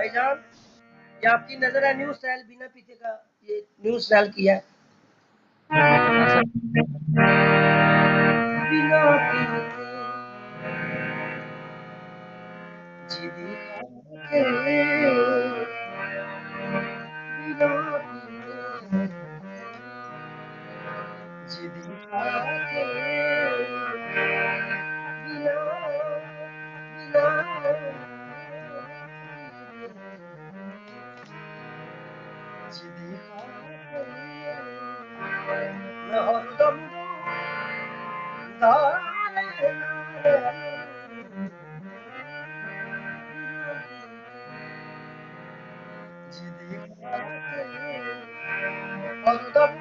भाईजान, ये आपकी नजर है न्यू स्टाइल बिना पीछे का, ये न्यू स्टाइल किया है। हाँ सर। बिना पीते जी दिखा के, बिना पीते जी दिखा के, बिना बिना जी दिखा के, मैं हरदम दारे नारे जी दिखा के, हरदम